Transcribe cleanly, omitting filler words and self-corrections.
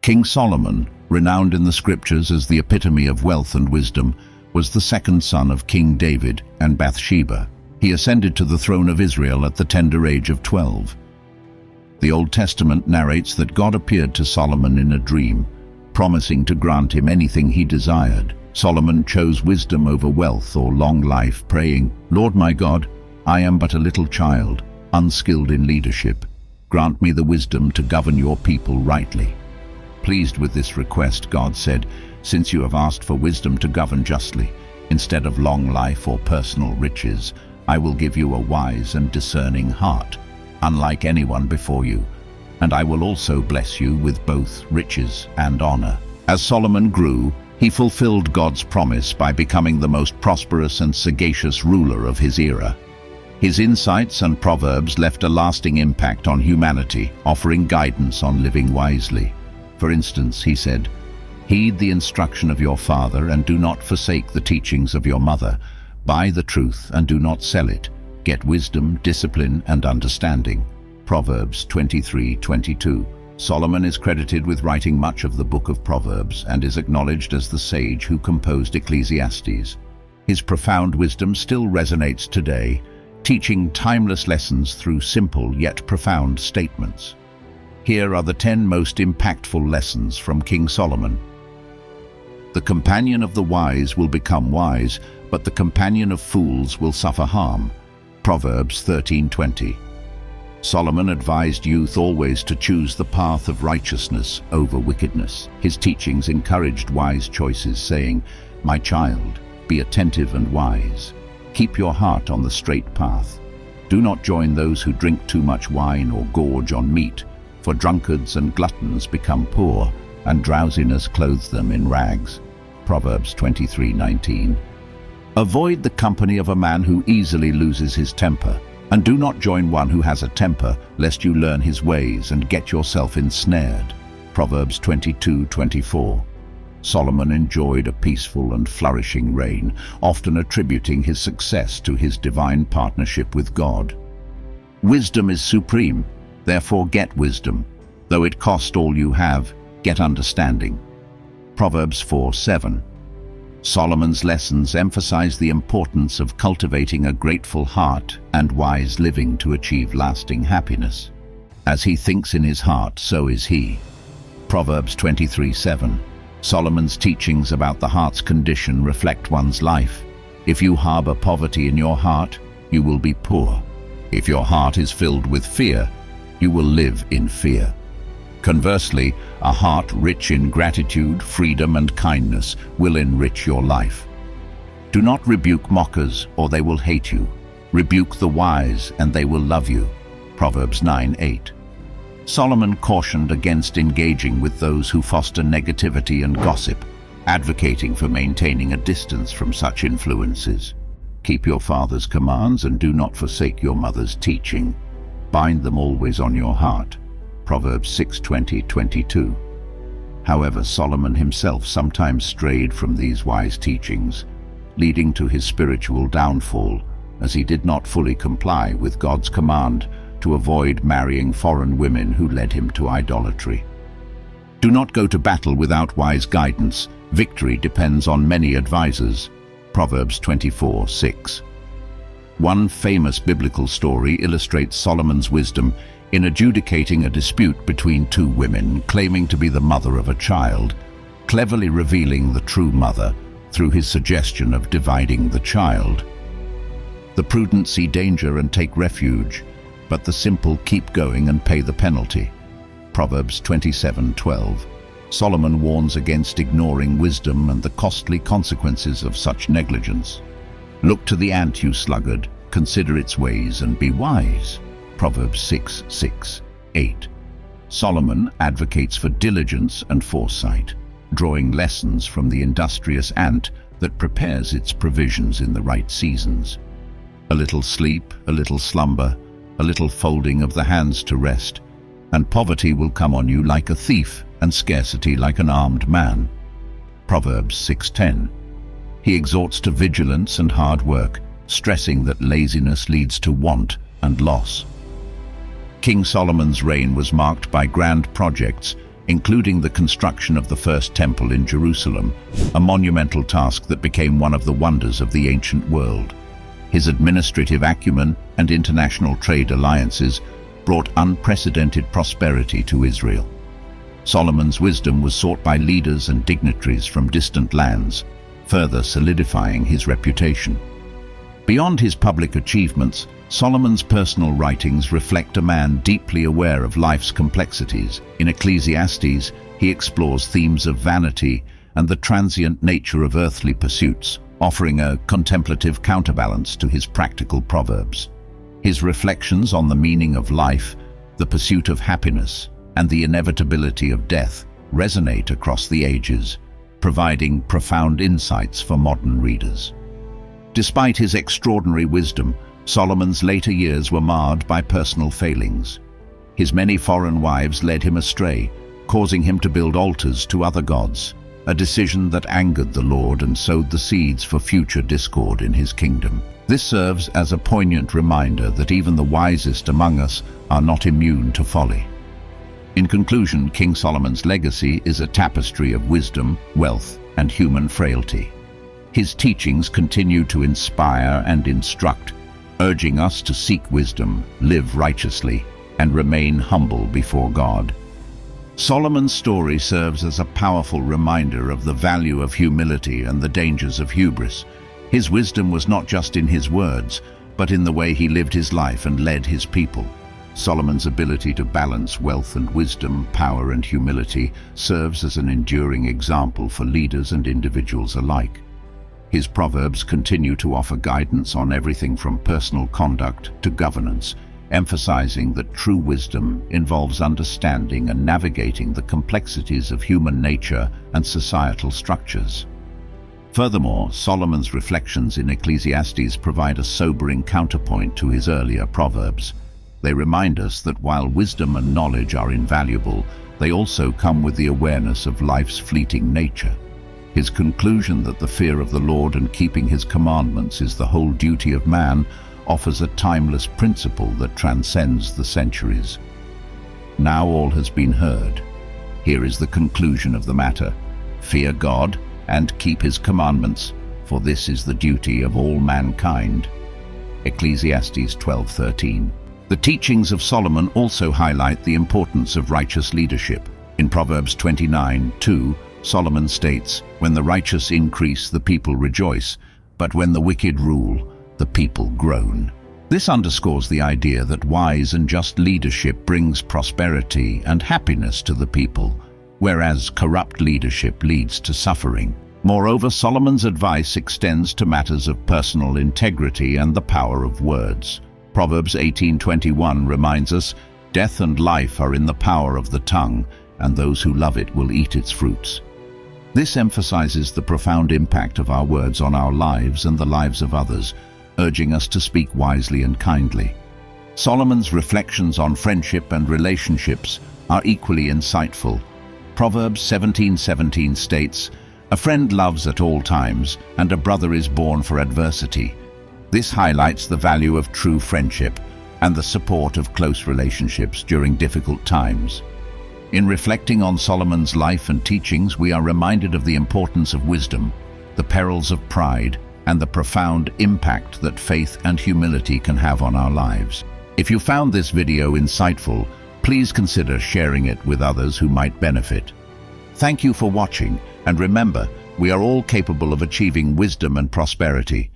King Solomon, renowned in the scriptures as the epitome of wealth and wisdom, was the second son of King David and Bathsheba. He ascended to the throne of Israel at the tender age of 12. The Old Testament narrates that God appeared to Solomon in a dream, promising to grant him anything he desired. Solomon chose wisdom over wealth or long life, praying, "Lord my God, I am but a little child, unskilled in leadership. Grant me the wisdom to govern your people rightly." Pleased with this request, God said, "Since you have asked for wisdom to govern justly, instead of long life or personal riches, I will give you a wise and discerning heart, unlike anyone before you, and I will also bless you with both riches and honor." As Solomon grew, he fulfilled God's promise by becoming the most prosperous and sagacious ruler of his era. His insights and proverbs left a lasting impact on humanity, offering guidance on living wisely. For instance, he said, "Heed the instruction of your father and do not forsake the teachings of your mother. Buy the truth and do not sell it. Get wisdom, discipline, and understanding." Proverbs 23:22. Solomon is credited with writing much of the book of Proverbs and is acknowledged as the sage who composed Ecclesiastes. His profound wisdom still resonates today, teaching timeless lessons through simple yet profound statements. Here are the 10 most impactful lessons from King Solomon. The companion of the wise will become wise, but the companion of fools will suffer harm. Proverbs 13:20. Solomon advised youth always to choose the path of righteousness over wickedness. His teachings encouraged wise choices, saying, "My child, be attentive and wise. Keep your heart on the straight path. Do not join those who drink too much wine or gorge on meat, for drunkards and gluttons become poor, and drowsiness clothes them in rags." Proverbs 23:19. Avoid the company of a man who easily loses his temper, and do not join one who has a temper, lest you learn his ways and get yourself ensnared. Proverbs 22:24. Solomon enjoyed a peaceful and flourishing reign, often attributing his success to his divine partnership with God. Wisdom is supreme, therefore get wisdom. Though it cost all you have, get understanding. Proverbs 4:7. Solomon's lessons emphasize the importance of cultivating a grateful heart and wise living to achieve lasting happiness. As he thinks in his heart, so is he. Proverbs 23:7. Solomon's teachings about the heart's condition reflect one's life. If you harbor poverty in your heart, you will be poor. If your heart is filled with fear, you will live in fear. Conversely, a heart rich in gratitude, freedom, and kindness will enrich your life. Do not rebuke mockers, or they will hate you. Rebuke the wise, and they will love you. Proverbs 9:8. Solomon cautioned against engaging with those who foster negativity and gossip, advocating for maintaining a distance from such influences. Keep your father's commands and do not forsake your mother's teaching. Bind them always on your heart. Proverbs 6:20-22. However, Solomon himself sometimes strayed from these wise teachings, leading to his spiritual downfall, as he did not fully comply with God's command to avoid marrying foreign women who led him to idolatry. Do not go to battle without wise guidance. Victory depends on many advisors. Proverbs 24:6. One famous biblical story illustrates Solomon's wisdom in adjudicating a dispute between two women claiming to be the mother of a child, cleverly revealing the true mother through his suggestion of dividing the child. The prudent see danger and take refuge, but the simple keep going and pay the penalty. Proverbs 27:12. Solomon warns against ignoring wisdom and the costly consequences of such negligence. Look to the ant, you sluggard, consider its ways and be wise. Proverbs 6:6-8. Solomon advocates for diligence and foresight, drawing lessons from the industrious ant that prepares its provisions in the right seasons. A little sleep, a little slumber, a little folding of the hands to rest, and poverty will come on you like a thief, and scarcity like an armed man. Proverbs 6:10. He exhorts to vigilance and hard work, stressing that laziness leads to want and loss. King Solomon's reign was marked by grand projects, including the construction of the first temple in Jerusalem, a monumental task that became one of the wonders of the ancient world. His administrative acumen and international trade alliances brought unprecedented prosperity to Israel. Solomon's wisdom was sought by leaders and dignitaries from distant lands, further solidifying his reputation. Beyond his public achievements, Solomon's personal writings reflect a man deeply aware of life's complexities. In Ecclesiastes, he explores themes of vanity and the transient nature of earthly pursuits, offering a contemplative counterbalance to his practical Proverbs. His reflections on the meaning of life, the pursuit of happiness, and the inevitability of death resonate across the ages, providing profound insights for modern readers. Despite his extraordinary wisdom, Solomon's later years were marred by personal failings. His many foreign wives led him astray, causing him to build altars to other gods, a decision that angered the Lord and sowed the seeds for future discord in his kingdom. This serves as a poignant reminder that even the wisest among us are not immune to folly. In conclusion, King Solomon's legacy is a tapestry of wisdom, wealth, and human frailty. His teachings continue to inspire and instruct, urging us to seek wisdom, live righteously, and remain humble before God. Solomon's story serves as a powerful reminder of the value of humility and the dangers of hubris. His wisdom was not just in his words, but in the way he lived his life and led his people. Solomon's ability to balance wealth and wisdom, power and humility, serves as an enduring example for leaders and individuals alike. His Proverbs continue to offer guidance on everything from personal conduct to governance, emphasizing that true wisdom involves understanding and navigating the complexities of human nature and societal structures. Furthermore, Solomon's reflections in Ecclesiastes provide a sobering counterpoint to his earlier Proverbs. They remind us that while wisdom and knowledge are invaluable, they also come with the awareness of life's fleeting nature. His conclusion that the fear of the Lord and keeping his commandments is the whole duty of man offers a timeless principle that transcends the centuries. Now all has been heard. Here is the conclusion of the matter. Fear God and keep his commandments, for this is the duty of all mankind. Ecclesiastes 12:13. The teachings of Solomon also highlight the importance of righteous leadership. In Proverbs 29:2, Solomon states, "When the righteous increase, the people rejoice, but when the wicked rule, the people groan." This underscores the idea that wise and just leadership brings prosperity and happiness to the people, whereas corrupt leadership leads to suffering. Moreover, Solomon's advice extends to matters of personal integrity and the power of words. Proverbs 18:21 reminds us, "Death and life are in the power of the tongue, and those who love it will eat its fruits." This emphasizes the profound impact of our words on our lives and the lives of others, urging us to speak wisely and kindly. Solomon's reflections on friendship and relationships are equally insightful. Proverbs 17:17 states, "A friend loves at all times, and a brother is born for adversity." This highlights the value of true friendship and the support of close relationships during difficult times. In reflecting on Solomon's life and teachings, we are reminded of the importance of wisdom, the perils of pride, and the profound impact that faith and humility can have on our lives. If you found this video insightful, please consider sharing it with others who might benefit. Thank you for watching, and remember, we are all capable of achieving wisdom and prosperity.